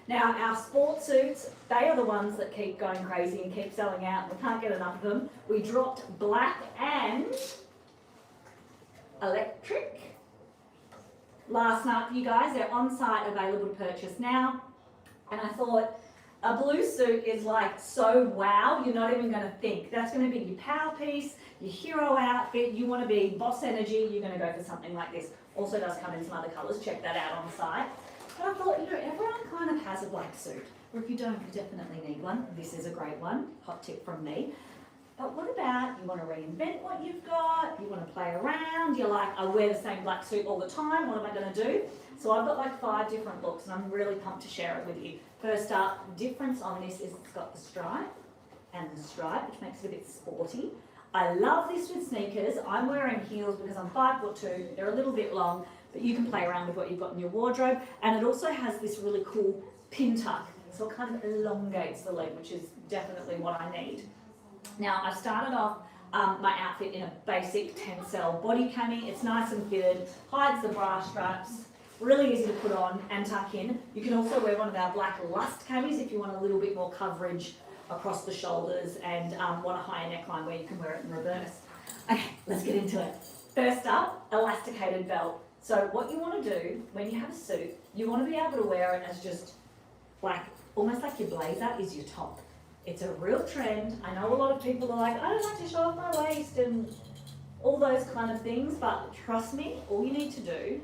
Now, our sport suits, they are the ones that keep going crazy and keep selling out. We can't get enough of them. We dropped black and electric last night for you guys. They're on site, available to purchase now. And I thought, a blue suit is like so wow, you're not even going to think. That's going to be your power piece, your hero outfit. You want to be boss energy, you're going to go for something like this. Also does come in some other colours, check that out on site. But I thought, you know, everyone kind of has a black suit. Or if you don't, you definitely need one. This is a great one, hot tip from me. But what about, you want to reinvent what you've got, you want to play around, you're like, I wear the same black suit all the time, what am I going to do? So I've got like 5 different looks and I'm really pumped to share it with you. First up, difference on this is it's got the stripe and the stripe, which makes it a bit sporty. I love this with sneakers. I'm wearing heels because I'm 5'2", they're a little bit long, but you can play around with what you've got in your wardrobe. And it also has this really cool pin tuck, so it kind of elongates the leg, which is definitely what I need. Now, I've started off my outfit in a basic tencel body cami. It's nice and fitted, hides the bra straps, really easy to put on and tuck in. You can also wear one of our black lust camis if you want a little bit more coverage across the shoulders and want a higher neckline where you can wear it in reverse. Okay, let's get into it. First up, elasticated belt. So what you want to do when you have a suit, you want to be able to wear it as just like, almost like your blazer is your top. It's a real trend. I know a lot of people are like, I don't like to show off my waist and all those kind of things, but trust me, all you need to do,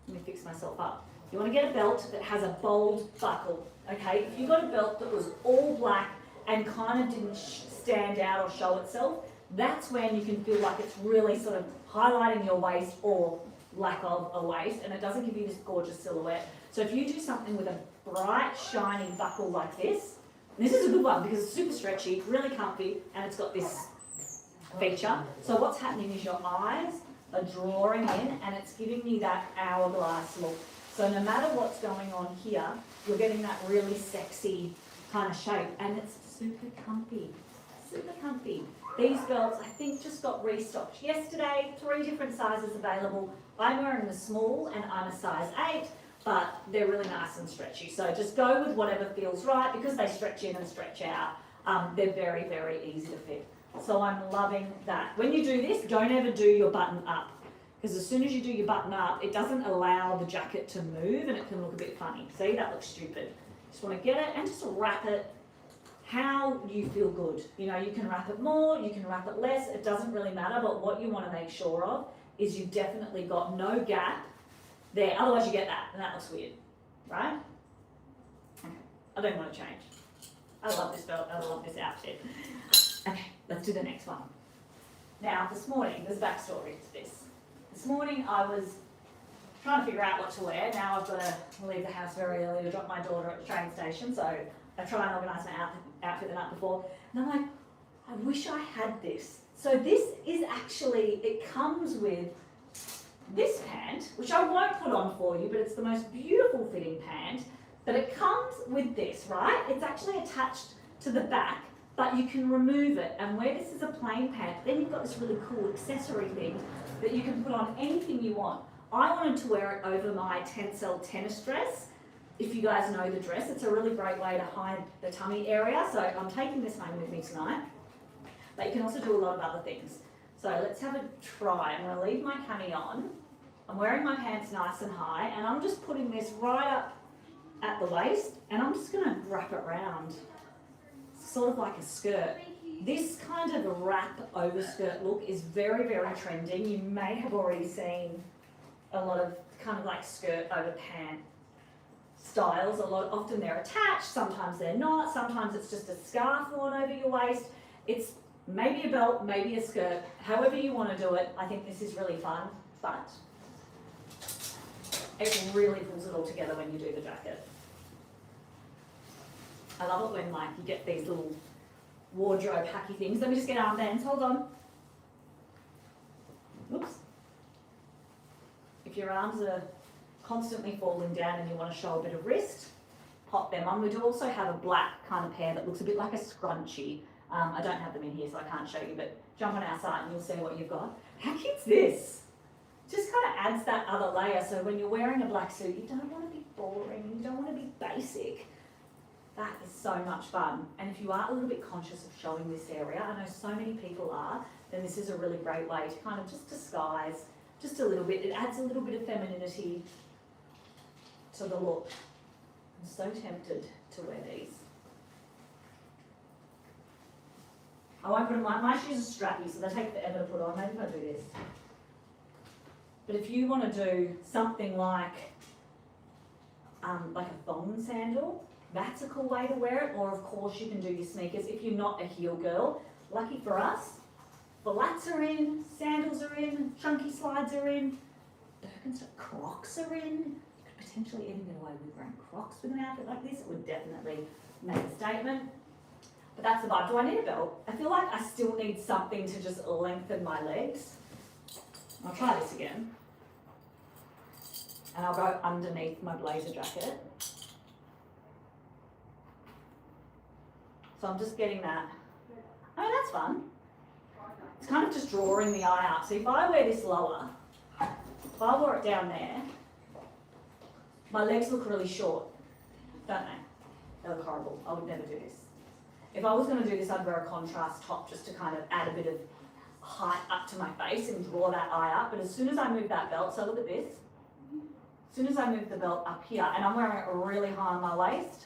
let me fix myself up. You want to get a belt that has a bold buckle, okay? If you got a belt that was all black and kind of didn't stand out or show itself, that's when you can feel like it's really sort of highlighting your waist or lack of a waist, and it doesn't give you this gorgeous silhouette. So if you do something with a bright, shiny buckle like this is a good one because it's super stretchy, really comfy, and it's got this feature. So what's happening is your eyes are drawing in and it's giving you that hourglass look. So no matter what's going on here, you're getting that really sexy kind of shape, and it's super comfy, super comfy. These belts, I think, just got restocked yesterday, 3 different sizes available. I'm wearing the small and I'm a size 8, but they're really nice and stretchy. So just go with whatever feels right because they stretch in and stretch out. They're very, very easy to fit. So I'm loving that. When you do this, don't ever do your button up, because as soon as you do your button up, it doesn't allow the jacket to move and it can look a bit funny. See, that looks stupid. Just want to get it and just wrap it how you feel good. You know, you can wrap it more, you can wrap it less, it doesn't really matter, but what you want to make sure of is you've definitely got no gap there, otherwise you get that, and that looks weird, right? Okay, I don't want to change. I love this belt, I love this outfit. Okay, let's do the next one. Now, this morning, there's a backstory to this. This morning I was trying to figure out what to wear. Now I've got to leave the house very early to drop my daughter at the train station, so I try and organise my outfit the night before. And I'm like, I wish I had this. So this is actually, it comes with this pant, which I won't put on for you, but it's the most beautiful fitting pant. But it comes with this, right? It's actually attached to the back, but you can remove it. And where this is a plain pant, then you've got this really cool accessory thing that you can put on anything you want. I wanted to wear it over my tencel tennis dress. If you guys know the dress, it's a really great way to hide the tummy area. So I'm taking this home with me tonight. But you can also do a lot of other things. So let's have a try. I'm going to leave my cami on. I'm wearing my pants nice and high, and I'm just putting this right up at the waist, and I'm just going to wrap it around, sort of like a skirt. This kind of a wrap overskirt look is very, very trending. You may have already seen a lot of kind of like skirt over pant styles. Often they're attached, sometimes they're not, sometimes it's just a scarf worn over your waist. It's maybe a belt, maybe a skirt, however you want to do it. I think this is really fun, but it really pulls it all together when you do the jacket. I love it when like you get these little wardrobe hacky things. Let me just get armbands, hold on. Oops. If your arms are constantly falling down and you want to show a bit of wrist, pop them on. We do also have a black kind of pair that looks a bit like a scrunchie. I don't have them in here so I can't show you, but jump on our site and you'll see what you've got. How cute's this? Just kind of adds that other layer. So when you're wearing a black suit, you don't want to be boring, you don't want to be basic. That is so much fun. And if you are a little bit conscious of showing this area, I know so many people are, then this is a really great way to kind of just disguise just a little bit. It adds a little bit of femininity to the look. I'm so tempted to wear these. I won't put them on. My shoes are strappy, so they take forever to put on. Maybe if I do this. But if you want to do something like a thong sandal, that's a cool way to wear it. Or of course you can do your sneakers if you're not a heel girl. Lucky for us, flats are in, sandals are in, chunky slides are in, Birkenstock Crocs are in. You could potentially even get away with wearing Crocs with an outfit like this. It would definitely make a statement. But that's the vibe. Do I need a belt? I feel like I still need something to just lengthen my legs. I'll try this again. And I'll go underneath my blazer jacket. So I'm just getting that. I mean, that's fun. It's kind of just drawing the eye out. So if I wear this lower, if I wore it down there, my legs look really short, don't they? They look horrible. I would never do this. If I was going to do this, I'd wear a contrast top just to kind of add a bit of height up to my face and draw that eye up. But as soon as I move that belt, so look at this. As soon as I move the belt up here, and I'm wearing it really high on my waist,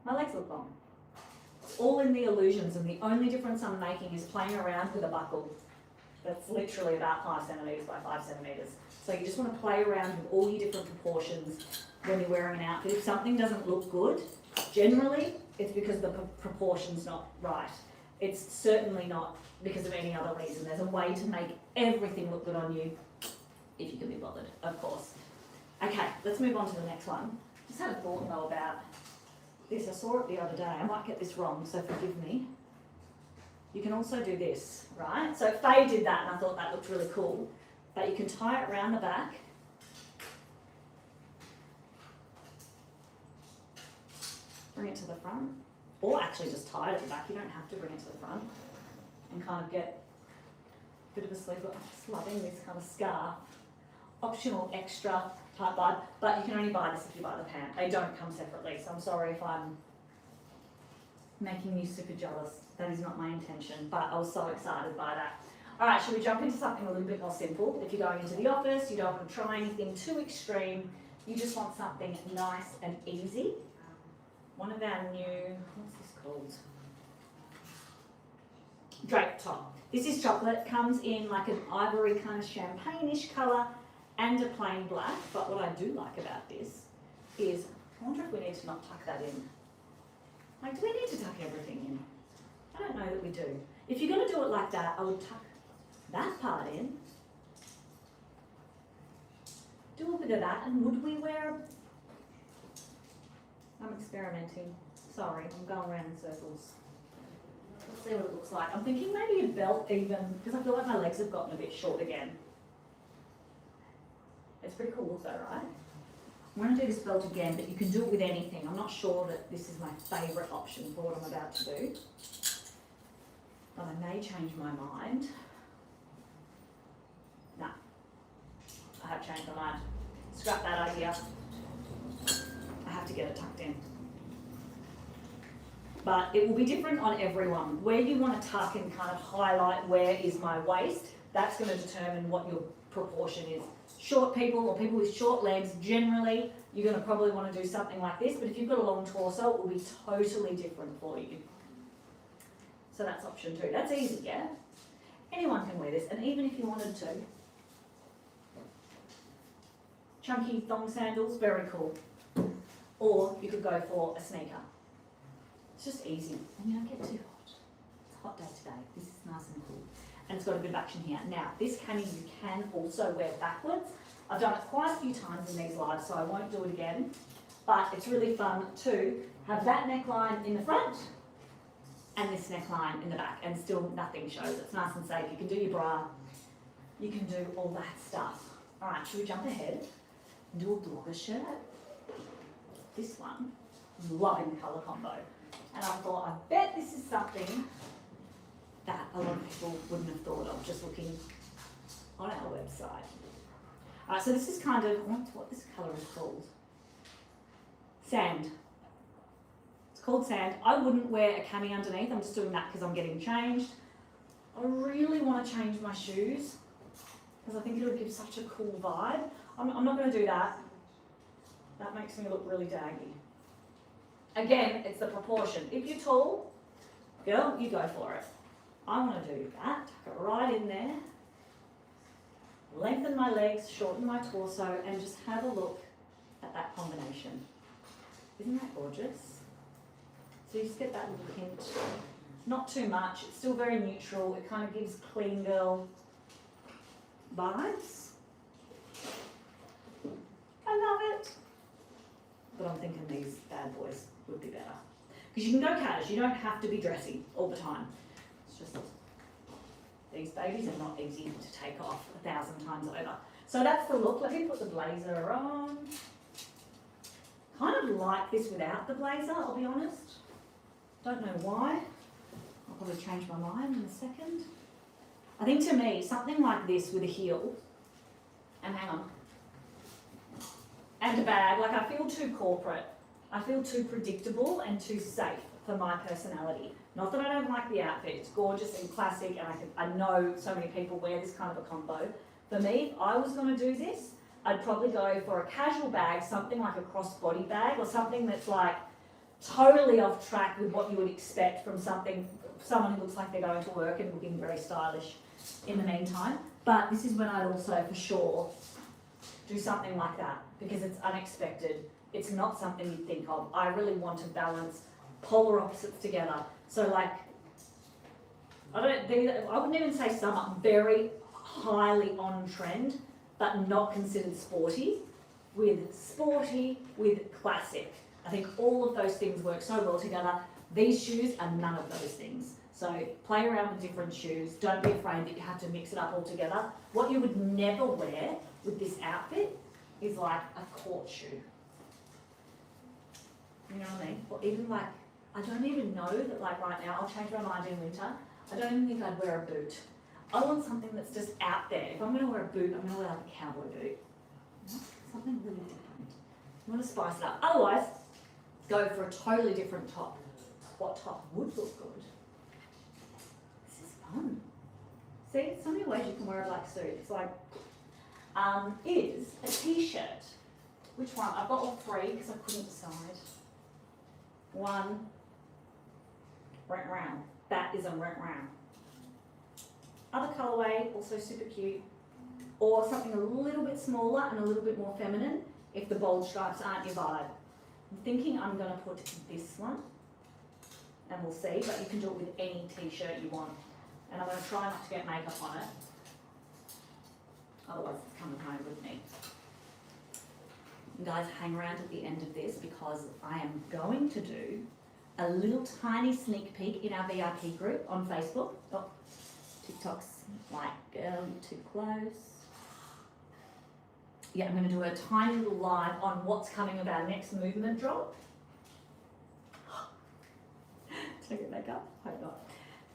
my legs look long. It's all in the illusions, and the only difference I'm making is playing around with a buckle that's literally about 5 centimetres by 5 centimetres. So you just want to play around with all your different proportions when you're wearing an outfit. If something doesn't look good, generally it's because the proportion's not right. It's certainly not because of any other reason. There's a way to make everything look good on you, if you can be bothered, of course. Okay, let's move on to the next one. Just had a thought though about this. I saw it the other day. I might get this wrong, so forgive me. You can also do this, right? So Faye did that and I thought that looked really cool. But you can tie it around the back. Bring it to the front. Or actually just tie it at the back. You don't have to bring it to the front. And kind of get a bit of a sleeve. I'm just loving this kind of scarf. Optional extra type vibe. But you can only buy this if you buy the pant. They don't come separately. So I'm sorry if I'm making you super jealous. That is not my intention. But I was so excited by that. Alright, should we jump into something a little bit more simple? If you're going into the office, you don't want to try anything too extreme. You just want something nice and easy. One of our new, what's this called? Drape top. This is chocolate, comes in like an ivory kind of champagne-ish colour and a plain black. But what I do like about this is, I wonder if we need to not tuck that in. Like, do we need to tuck everything in? I don't know that we do. If you're going to do it like that, I would tuck that part in. Do a bit of that, and would we wear I'm experimenting. Sorry, I'm going around in circles. Let's see what it looks like. I'm thinking maybe a belt even, because I feel like my legs have gotten a bit short again. It's pretty cool look though, right? I'm going to do this belt again, but you can do it with anything. I'm not sure that this is my favourite option for what I'm about to do. But I may change my mind. No, I have changed my mind. Scrap that idea. I have to get it tucked in. But it will be different on everyone. Where you want to tuck and kind of highlight where is my waist, that's going to determine what your proportion is. Short people or people with short legs, generally, you're going to probably want to do something like this, but if you've got a long torso, it will be totally different for you. So that's option 2. That's easy, yeah? Anyone can wear this, and even if you wanted to. Chunky thong sandals, very cool. Or you could go for a sneaker. It's just easy, and you don't get too hot. It's a hot day today. This is nice and cool. And it's got a bit of action here. Now, this cami you can also wear backwards. I've done it quite a few times in these lives, so I won't do it again. But it's really fun to have that neckline in the front and this neckline in the back, and still nothing shows. It's nice and safe. You can do your bra. You can do all that stuff. All right, should we jump ahead and do a blogger shirt? This one, loving the colour combo. And I thought, I bet this is something that a lot of people wouldn't have thought of, just looking on our website. Alright, so this is kind of, I wonder what this colour is called. Sand. It's called sand. I wouldn't wear a cami underneath. I'm just doing that because I'm getting changed. I really want to change my shoes because I think it'll give such a cool vibe. I'm not going to do that. That makes me look really daggy. Again, it's the proportion. If you're tall, girl, you go for it. I want to do that. Tuck it right in there. Lengthen my legs, shorten my torso, and just have a look at that combination. Isn't that gorgeous? So you just get that little hint. Not too much, it's still very neutral. It kind of gives clean girl vibes. I love it. But I'm thinking these bad boys would be better. Because you can go cash, you don't have to be dressy all the time. It's just, these babies are not easy to take off 1,000 times over. So that's the look. Let me put the blazer on. Kind of like this without the blazer, I'll be honest. Don't know why. I'll probably change my mind in a second. I think to me, something like this with a heel, and hang on, and a bag, like I feel too corporate. I feel too predictable and too safe for my personality. Not that I don't like the outfit, it's gorgeous and classic, and I know so many people wear this kind of a combo. For me, if I was going to do this, I'd probably go for a casual bag, something like a crossbody bag, or something that's like totally off track with what you would expect from someone who looks like they're going to work and looking very stylish in the meantime. But this is when I'd also for sure do something like that because it's unexpected. It's not something you'd think of. I really want to balance polar opposites together. So like, I wouldn't even say summer, very highly on trend, but not considered sporty, with classic. I think all of those things work so well together. These shoes are none of those things. So play around with different shoes. Don't be afraid that you have to mix it up all together. What you would never wear with this outfit is like a court shoe. You know what I mean? Or even like, I don't even know that like right now, I'll change my mind in winter. I don't even think I'd wear a boot. I want something that's just out there. If I'm going to wear a boot, I'm going to wear like a cowboy boot. Something really different. You want to spice it up. Otherwise, go for a totally different top. What top would look good? This is fun. See, so many ways you can wear a black suit. It's like, is a t-shirt. Which one? I've got all three because I couldn't decide. One, rent round. That is a rent round. Other colourway, also super cute. Or something a little bit smaller and a little bit more feminine if the bold stripes aren't your vibe. I'm thinking I'm going to put this one, and we'll see, but you can do it with any t-shirt you want. And I'm going to try not to get makeup on it, otherwise it's coming home with me. You guys, hang around at the end of this because I am going to do a little tiny sneak peek in our VIP group on Facebook. Oh, TikTok's like, girl, you're too close. Yeah, I'm going to do a tiny little live on what's coming of our next movement drop. Did I get makeup? Hope not.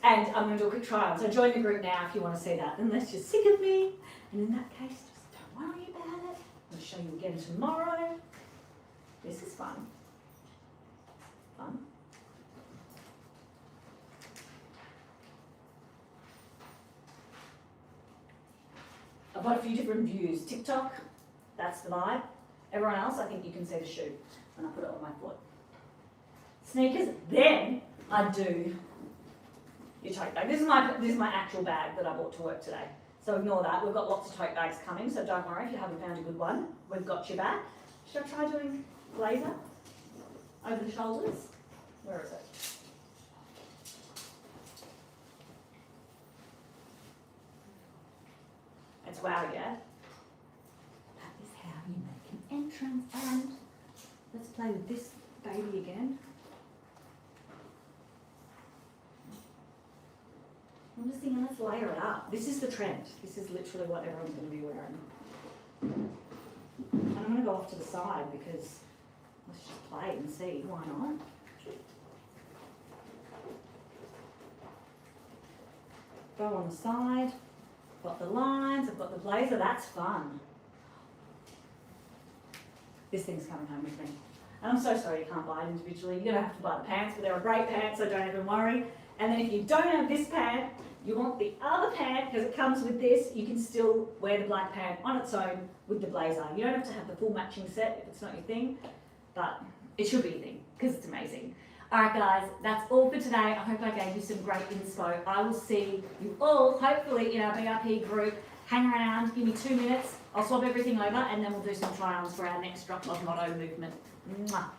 And I'm going to do a quick try on. So join the group now if you want to see that. Unless you're sick of me. And in that case, just don't worry about it. I'm going to show you again tomorrow. This is fun. Fun. I've got a few different views. TikTok, that's the vibe. Everyone else, I think you can see the shoe when I put it on my foot. Sneakers, then I do your tote bag. This is my actual bag that I bought to work today. So ignore that. We've got lots of tote bags coming, so don't worry if you haven't found a good one. We've got your back. Should I try doing blazer over the shoulders? Where is it? It's wow, yeah? That is how you make an entrance. And let's play with this baby again. I'm just thinking, let's layer it up. This is the trend. This is literally what everyone's going to be wearing. And I'm going to go off to the side because let's just play and see. Why not? Go on the side. Got the lines, I've got the blazer, that's fun. This thing's coming home with me. And I'm so sorry you can't buy it individually. You're gonna have to buy the pants, but they're a great pants, so don't even worry. And then if you don't have this pant, you want the other pant, because it comes with this, you can still wear the black pant on its own with the blazer. You don't have to have the full matching set if it's not your thing, but it should be your thing, because it's amazing. Alright guys, that's all for today. I hope I gave you some great inspo. I will see you all, hopefully, in our VIP group. Hang around, give me 2 minutes. I'll swap everything over and then we'll do some try-ons for our next drop of motto movement. Mwah.